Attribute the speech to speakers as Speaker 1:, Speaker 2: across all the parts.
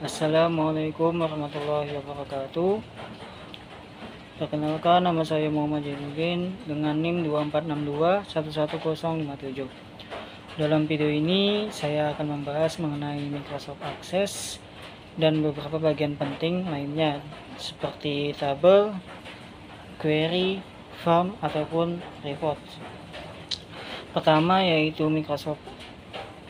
Speaker 1: Assalamualaikum warahmatullahi wabarakatuh. Perkenalkan, nama saya Muhammad Jainuddin dengan NIM 2462111057. Dalam video ini saya akan membahas mengenai Microsoft Access dan beberapa bagian penting lainnya seperti tabel, query, form ataupun report. Pertama yaitu Microsoft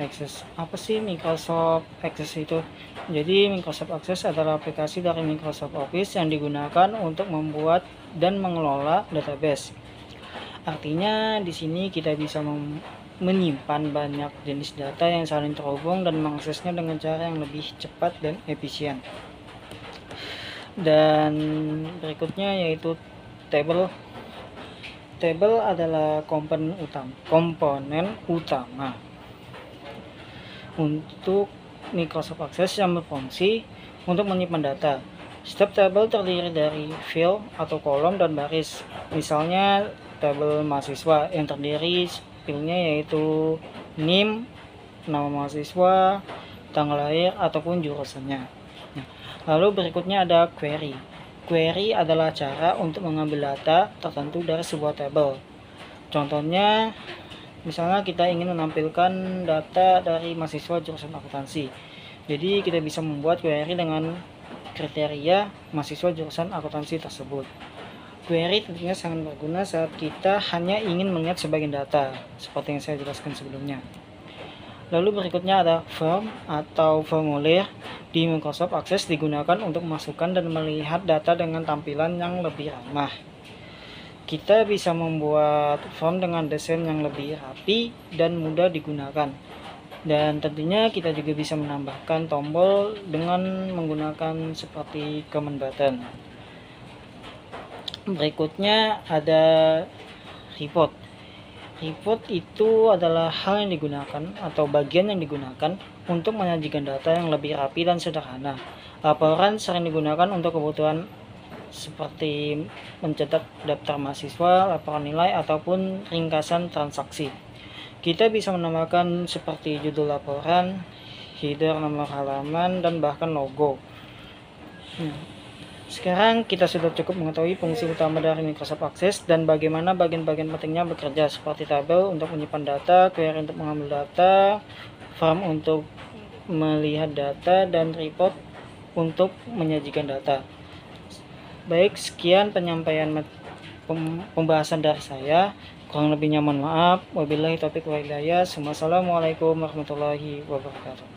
Speaker 1: Access. Apa sih Microsoft Access itu? Jadi Microsoft Access adalah aplikasi dari Microsoft Office yang digunakan untuk membuat dan mengelola database. Artinya di sini kita bisa menyimpan banyak jenis data yang saling terhubung dan mengaksesnya dengan cara yang lebih cepat dan efisien. Dan berikutnya yaitu tabel. Tabel adalah komponen utama untuk Microsoft Access yang berfungsi untuk menyimpan data. Setiap tabel terdiri dari field atau kolom dan baris. Misalnya tabel mahasiswa yang terdiri fieldnya yaitu NIM, nama mahasiswa, tanggal lahir ataupun jurusannya. Lalu berikutnya ada query. Query adalah cara untuk mengambil data tertentu dari sebuah tabel. Contohnya, misalnya kita ingin menampilkan data dari mahasiswa jurusan akuntansi. Jadi kita bisa membuat query dengan kriteria mahasiswa jurusan akuntansi tersebut. Query tentunya sangat berguna saat kita hanya ingin melihat sebagian data, seperti yang saya jelaskan sebelumnya. Lalu berikutnya ada form atau formulir. Di Microsoft Access digunakan untuk memasukkan dan melihat data dengan tampilan yang lebih ramah. Kita bisa membuat form dengan desain yang lebih rapi dan mudah digunakan. Dan tentunya kita juga bisa menambahkan tombol dengan menggunakan seperti command button. Berikutnya ada report. Report itu adalah hal yang digunakan atau bagian yang digunakan untuk menyajikan data yang lebih rapi dan sederhana. Laporan sering digunakan untuk kebutuhan seperti mencetak daftar mahasiswa, laporan nilai, ataupun ringkasan transaksi. Kita bisa menambahkan seperti judul laporan, header, nomor halaman, dan bahkan logo. Sekarang kita sudah cukup mengetahui fungsi utama dari Microsoft Access dan bagaimana bagian-bagian pentingnya bekerja, seperti tabel untuk menyimpan data, query untuk mengambil data, form untuk melihat data, dan report untuk menyajikan data. Baik, sekian penyampaian pembahasan dari saya. Kurang lebihnya mohon maaf. Wabillahi taufiq wal hidayah. Wassalamualaikum warahmatullahi wabarakatuh.